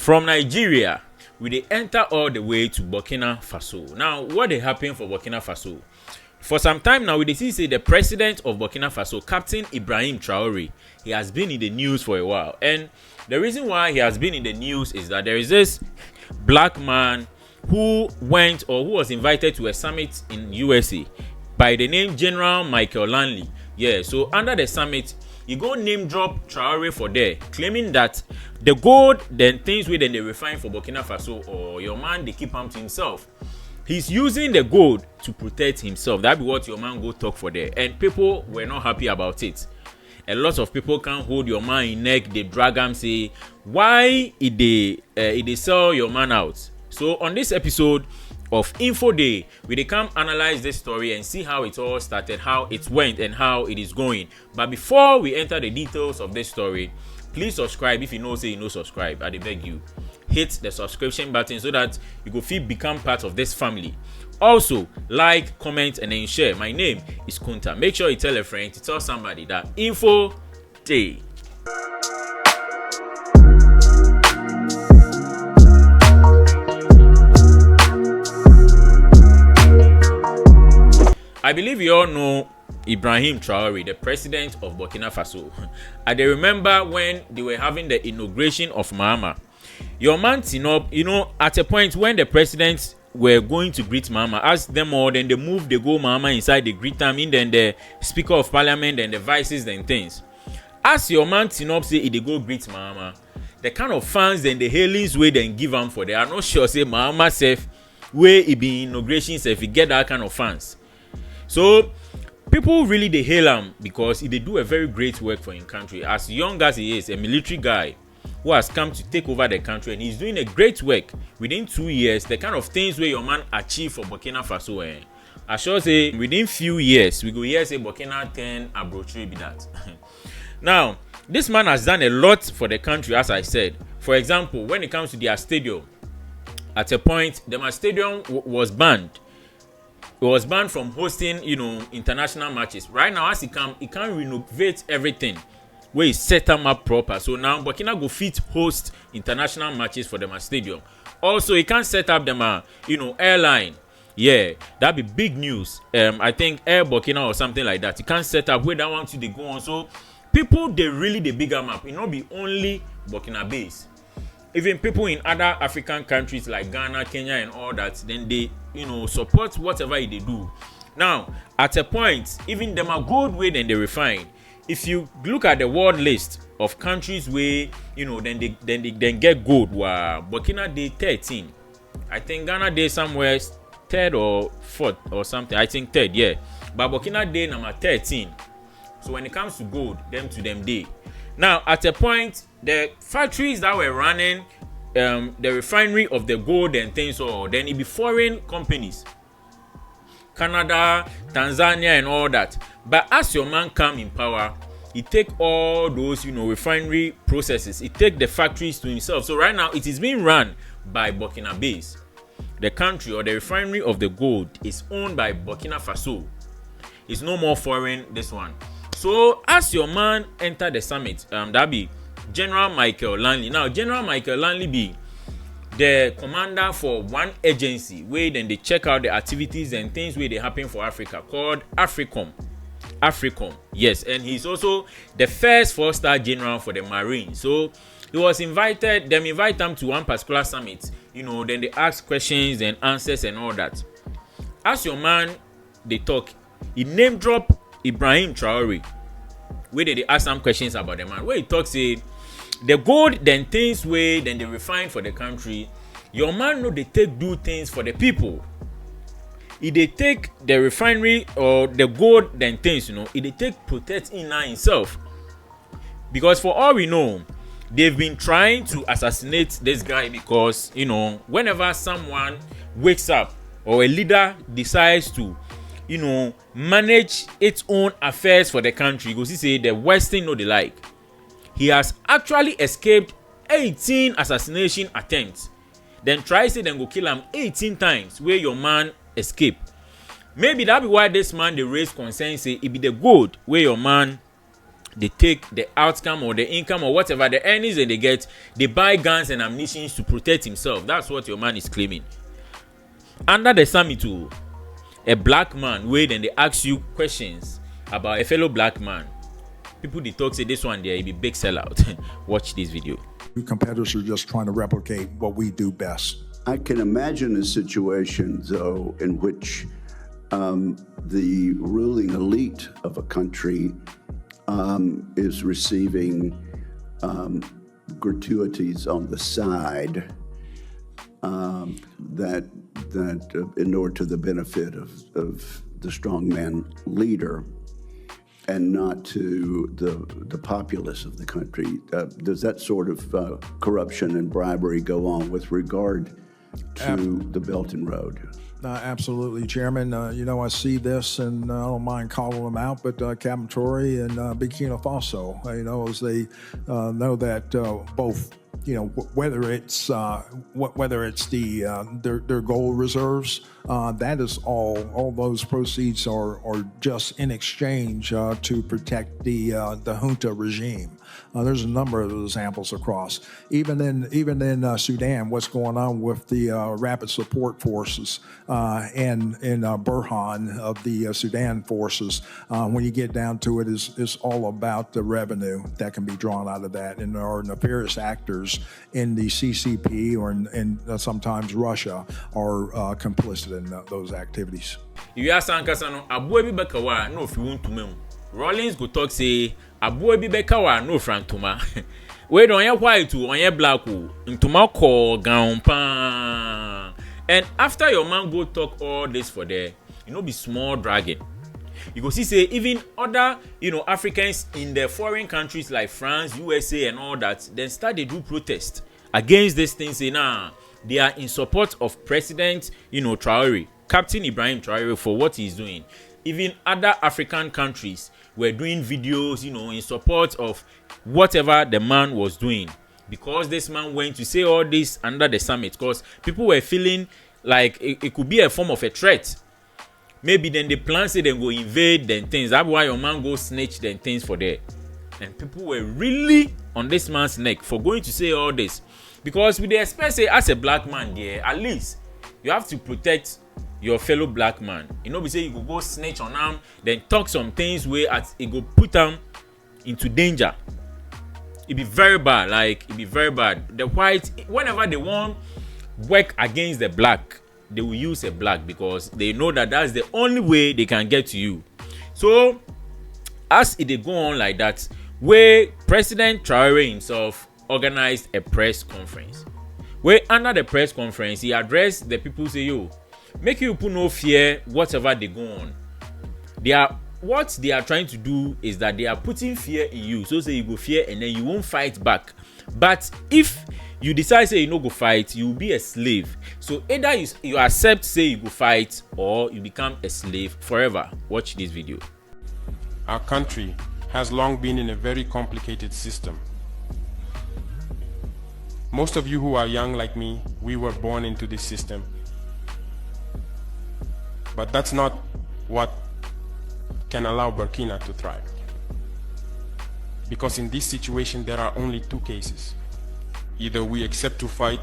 From Nigeria, we dey enter all the way to Burkina Faso. Now, what dey happen for Burkina Faso? For some time now, we dey see say the president of Burkina Faso, Captain Ibrahim Traore, he has been in the news for a while. And the reason why he has been in the news is that there is this black man who was invited to a summit in USA by the name General Michael Lanley. Yeah, so under the summit, you go name drop Traoré for there, claiming that the gold, then things wey dem dey refine for Burkina Faso, or your man dey keep am to himself. He's using the gold to protect himself. That be what your man go talk for there, and people were not happy about it. A lot of people can't hold your man in neck. They drag am, say why they sell your man out. So on this episode of Info Day, we dey come analyze this story and see how it all started, how it went, and how it is going. But before we enter the details of this story, please subscribe. If you know say you no subscribe, I dey beg you, hit the subscription button so that you go fit become part of this family. Also, like, comment, and then share. My name is Kunta. Make sure you tell a friend to tell somebody that Info Day. I believe you all know Ibrahim Traore, the president of Burkina Faso. I dey remember when they were having the inauguration of Mahama. Your man Tinop, at a point when the presidents were going to greet Mahama, ask them all, then they move, they go Mahama inside, they greet him, and then the Speaker of Parliament, and the vices, and things. As your man Tinop say, they go greet Mahama, the kind of fans and the hailings way they give him for, they are not sure say Mahama self, where it be inauguration self, he get that kind of fans. So people really they hail him because he do a very great work for his country. As young as he is, a military guy who has come to take over the country, and he's doing a great work within 2 years. The kind of things where your man achieve for Burkina Faso, I sure say within few years we go hear say Burkina 10 abrochre be that. Now, this man has done a lot for the country, as I said. For example, when it comes to their stadium, at a point the stadium was banned. It was banned from hosting, international matches. Right now, as he can't renovate everything where he set them up proper. So now Burkina go fit host international matches for them stadium. Also, he can't set up them airline. Yeah, that'd be big news. I think Air Burkina or something like that. He can't set up where that want to they go on. So people they big them up. It not be only Burkina base. Even people in other African countries like Ghana, Kenya, and all that, then they support whatever they do. Now, at a point, even them are good way then they refine. If you look at the world list of countries where then they get gold, Burkina Day 13. I think Ghana Day somewhere third or fourth or something. I think third, yeah. But Burkina Day number 13. So when it comes to gold, them day. Now, at a point, the factories that were running the refinery of the gold and things, or then it be foreign companies, Canada, Tanzania, and all that. But as your man come in power, he take all those refinery processes, he take the factories to himself. So right now, it is being run by Burkina base. The country or the refinery of the gold is owned by Burkina Faso. It's no more foreign, this one. So as your man enter the summit, that be General Michael Lanley. Now, General Michael Lanley be the commander for one agency where then they check out the activities and things where they happen for Africa called Africom. Yes, and he's also the first 4-star general for the Marine. So he was invited, them invite him to one particular summit. Then they ask questions and answers and all that. As your man, they talk, he name drop Ibrahim Traore, where they ask some questions about the man. Where he talks, say the gold then things where then they refine for the country. Your man know they do things for the people. If they take the refinery or the gold then things, if they take protect in himself. Because for all we know, they've been trying to assassinate this guy because whenever someone wakes up or a leader decides to manage its own affairs for the country, because he say the Western know they like. He has actually escaped 18 assassination attempts. Then try say then go kill him 18 times where your man escape. Maybe that be why this man they raise concern say it be the gold where your man they take the outcome or the income or whatever the earnings that they get, they buy guns and ammunition to protect himself. That's what your man is claiming. Under the summit too, a black man wait and they ask you questions about a fellow black man. People they talk say this one there, it be big sellout. Watch this video. Competitors are just trying to replicate what we do best. I can imagine a situation, though, in which the ruling elite of a country is receiving gratuities on the side that inure to the benefit of the strongman leader and not to the populace of the country. Does that sort of corruption and bribery go on with regard to the Belt and Road? Absolutely, Chairman. I see this, and I don't mind calling them out, but Captain Traoré and Burkina Faso, as they know that both, whether it's their gold reserves, that is all those proceeds are just in exchange to protect the junta regime. There's a number of examples across. Even in Sudan, what's going on with the rapid support forces and Burhan of the Sudan forces, when you get down to it, is all about the revenue that can be drawn out of that. And there are nefarious actors in the CCP or in sometimes Russia are complicit in those activities. You ask Sankasano, Abu Bekawa, no, if you want to mem. Rollins go talk say, Abu Bekawa, no, Frantuma. We don't hear white to on your black ntuma call gown pan. And after your man go talk all this for there, be small dragging. You go see say even other Africans in the foreign countries like France, USA, and all that, then start they do protest against this thing. Say they are in support of President Traoré, Captain Ibrahim Traore, for what he's doing. Even other African countries were doing videos, in support of whatever the man was doing, because this man went to say all this under the summit. Because people were feeling like it could be a form of a threat. Maybe then they plan say they go invade then things. That's why your man go snitch then things for there. And people were really on this man's neck for going to say all this. Because we expect say as a black man there, at least you have to protect your fellow black man. We say you go snitch on them, then talk some things where it go put them into danger. It be very bad. It be very bad. The white, whenever they want work against the black, they will use a black because they know that that's the only way they can get to you. So as it go on like that, where President Traoré himself organized a press conference, where under the press conference he addressed the people, say, yo, make you put no fear whatever they go on. What they are trying to do is that they are putting fear in you, so say you go fear and then you won't fight back. But if you decide say you no go fight, you will be a slave. So either you accept say you go fight or you become a slave forever. Watch this video. Our country has long been in a very complicated system. Most of you who are young like me, we were born into this system. But that's not what can allow Burkina to thrive. Because in this situation, there are only two cases. Either we accept to fight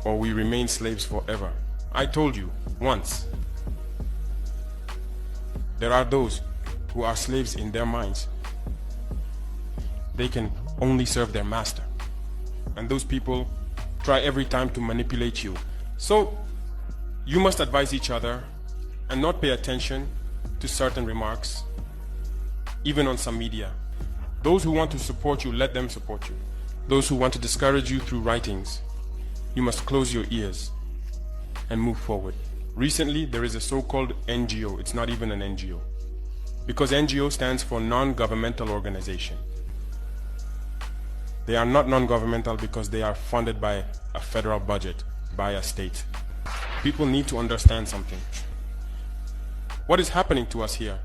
or we remain slaves forever. I told you once, there are those who are slaves in their minds. They can only serve their master. And those people try every time to manipulate you. So you must advise each other and not pay attention to certain remarks, even on some media. Those who want to support you, let them support you. Those who want to discourage you through writings, you must close your ears and move forward. Recently, there is a so-called NGO. It's not even an NGO, because NGO stands for non-governmental organization. They are not non-governmental because they are funded by a federal budget, by a state. People need to understand something. What is happening to us here?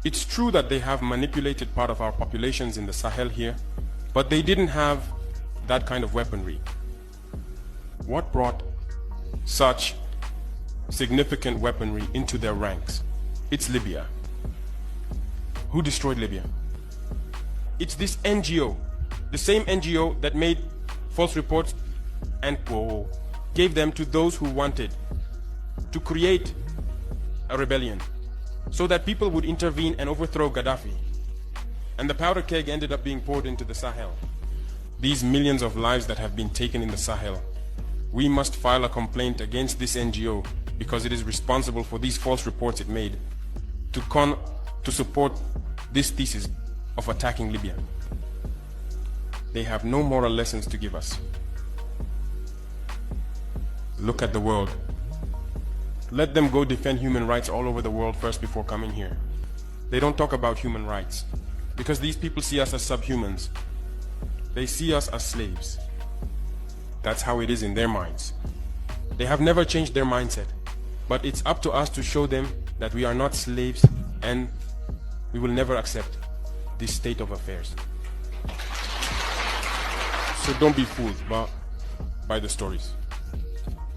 It's true that they have manipulated part of our populations in the Sahel here, but they didn't have that kind of weaponry. What brought such significant weaponry into their ranks? It's Libya. Who destroyed Libya? It's this NGO, the same NGO that made false reports and gave them to those who wanted to create a rebellion so that people would intervene and overthrow Gaddafi. And the powder keg ended up being poured into the Sahel. These millions of lives that have been taken in the Sahel, we must file a complaint against this NGO because it is responsible for these false reports it made to support this thesis of attacking Libya. They have no moral lessons to give us. Look at the world. Let them go defend human rights all over the world first before coming here. They don't talk about human rights because these people see us as subhumans. They see us as slaves. That's how it is in their minds. They have never changed their mindset, but it's up to us to show them that we are not slaves and we will never accept this state of affairs. So don't be fooled by the stories.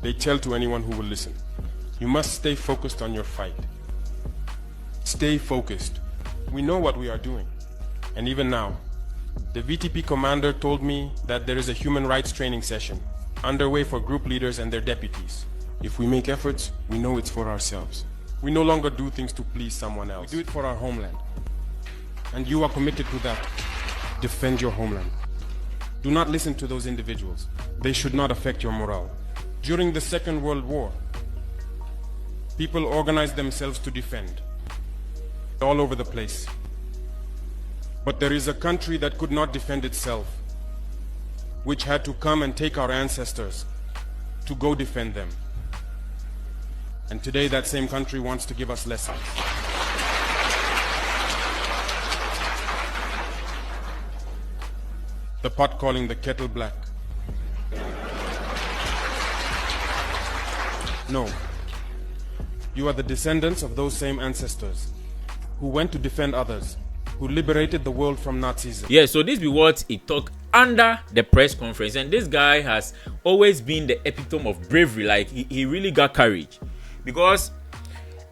They tell to anyone who will listen. You must stay focused on your fight. Stay focused. We know what we are doing. And even now, the VTP commander told me that there is a human rights training session underway for group leaders and their deputies. If we make efforts, we know it's for ourselves. We no longer do things to please someone else. We do it for our homeland. And you are committed to that. Defend your homeland. Do not listen to those individuals. They should not affect your morale. During the Second World War, people organized themselves to defend all over the place. But there is a country that could not defend itself, which had to come and take our ancestors to go defend them. And today that same country wants to give us lessons. The pot calling the kettle black. No. You are the descendants of those same ancestors who went to defend others, who liberated the world from Nazism. Yeah, so this be what he talked under the press conference. And this guy has always been the epitome of bravery. Like, he really got courage. Because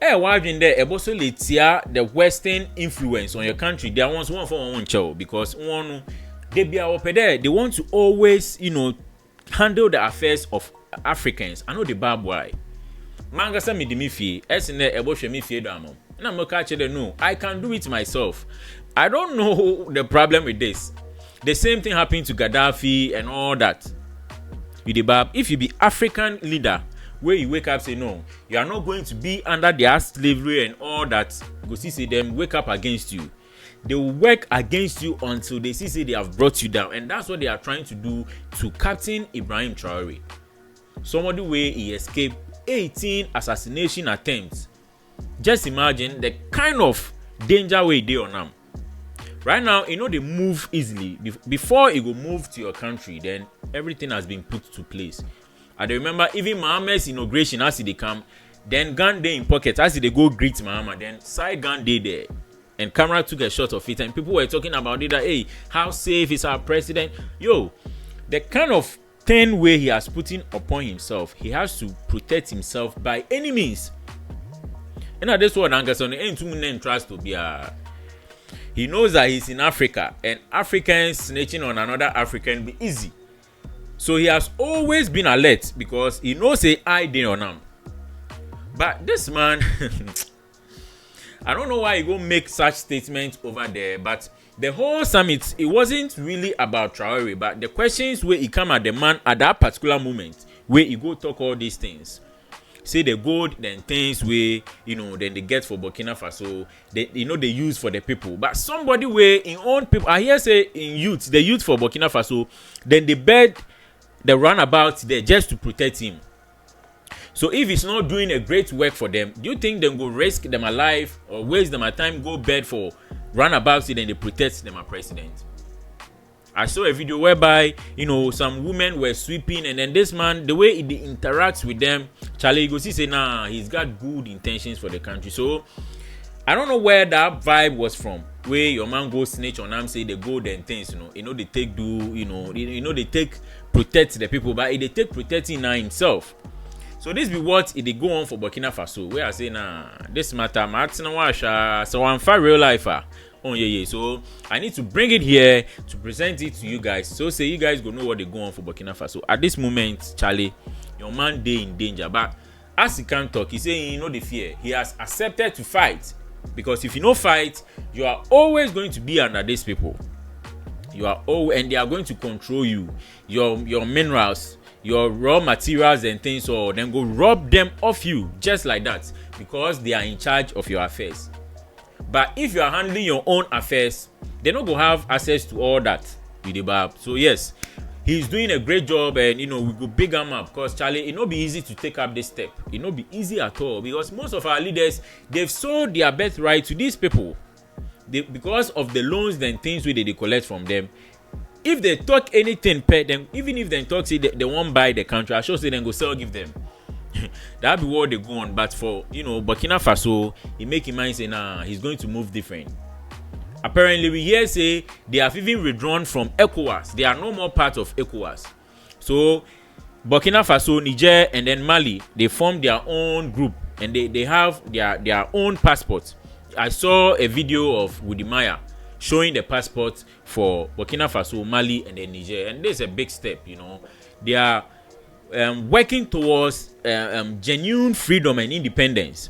while in there, also the Western influence on your country, there was one for one show. Because one, they want to always, handle the affairs of Africans. I know the bad boy. Mangasa mi dimifi, esine eboshe mi fie damo. And I'm catch it. No, I can do it myself. I don't know the problem with this. The same thing happened to Gaddafi and all that. If you be African leader, where you wake up say no, you are not going to be under their slavery and all that. Go see them wake up against you. They will work against you until they see they have brought you down, and that's what they are trying to do to Captain Ibrahim Traore. Somebody where he escaped 18 assassination attempts. Just imagine the kind of danger way they on them. Right now, they move easily. Before you go move to your country, then everything has been put to place. I remember even Mohammed's inauguration as they come, then gun day in pocket as they go greet Muhammad, then side gun day there. And camera took a shot of it, and people were talking about it that, hey, how safe is our president? Yo, the kind of thing where he has put in upon himself, he has to protect himself by any means. And at this one, Angerson trust to be he knows that he's in Africa, and Africans snitching on another African be easy. So he has always been alert because he knows I did on him. But this man, I don't know why he go make such statements over there, but the whole summit, it wasn't really about Traoré, but the questions where he come at the man at that particular moment, where he go talk all these things. Say the gold, then things where, then they get for Burkina Faso, they use for the people. But somebody where in own people, I hear say in youth, the youth for Burkina Faso, then they bed the runabout there just to protect him. So if it's not doing a great work for them, do you think they go risk them alive or waste them a time, go bed for runabouts, then they protect them a president? I saw a video whereby, some women were sweeping, and then this man, the way he interacts with them, Charlie goes, he say, nah, he's got good intentions for the country. So I don't know where that vibe was from, where your man goes snitch on them, say they go then things, they take they take protect the people, but they take protecting now himself. So this be what they go on for Burkina Faso, where I say, nah, this matter, so I'm for real life, Oh yeah. So I need to bring it here to present it to you guys. So say you guys go know what they go on for Burkina Faso. At this moment, Charlie, your man dey in danger. But as he can't talk, he saying he know the fear. He has accepted to fight. Because if you no fight, you are always going to be under these people. You are and they are going to control you, your minerals, your raw materials and things, or then go rob them off you just like that, because they are in charge of your affairs. But if you are handling your own affairs, they don't go have access to all that with the bab. So yes, he's doing a great job, and we go big him up, because Charlie, it not be easy to take up this step. It not be easy at all, because most of our leaders, they've sold their birthright to these people. Because of the loans and things they collect from them. If they talk anything, pay them. Even if they talk say they won't buy the country, I sure say then go sell give them. That be what they go on. But for Burkina Faso, he make him mind say nah, he's going to move different. Apparently we hear say they have even withdrawn from ECOWAS. They are no more part of ECOWAS. So Burkina Faso, Niger, and then Mali, they form their own group, and they have their own passports. I saw a video of Woodimaya showing the passport for Burkina Faso, Mali, and then Niger, and this is a big step. They are working towards genuine freedom and independence.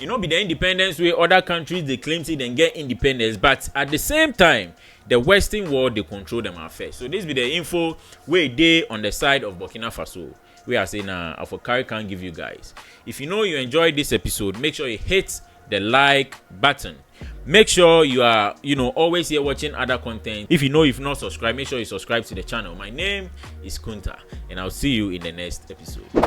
Be the independence where other countries they claim to then get independence, but at the same time, the Western world they control them affairs. So this be the info where they on the side of Burkina Faso. We are saying Afokari can't give you guys. If you enjoyed this episode, make sure you hit the like button. Make sure you are always here watching other content. If you've not subscribed, make sure you subscribe to the channel. My name is Kunta, and I'll see you in the next episode.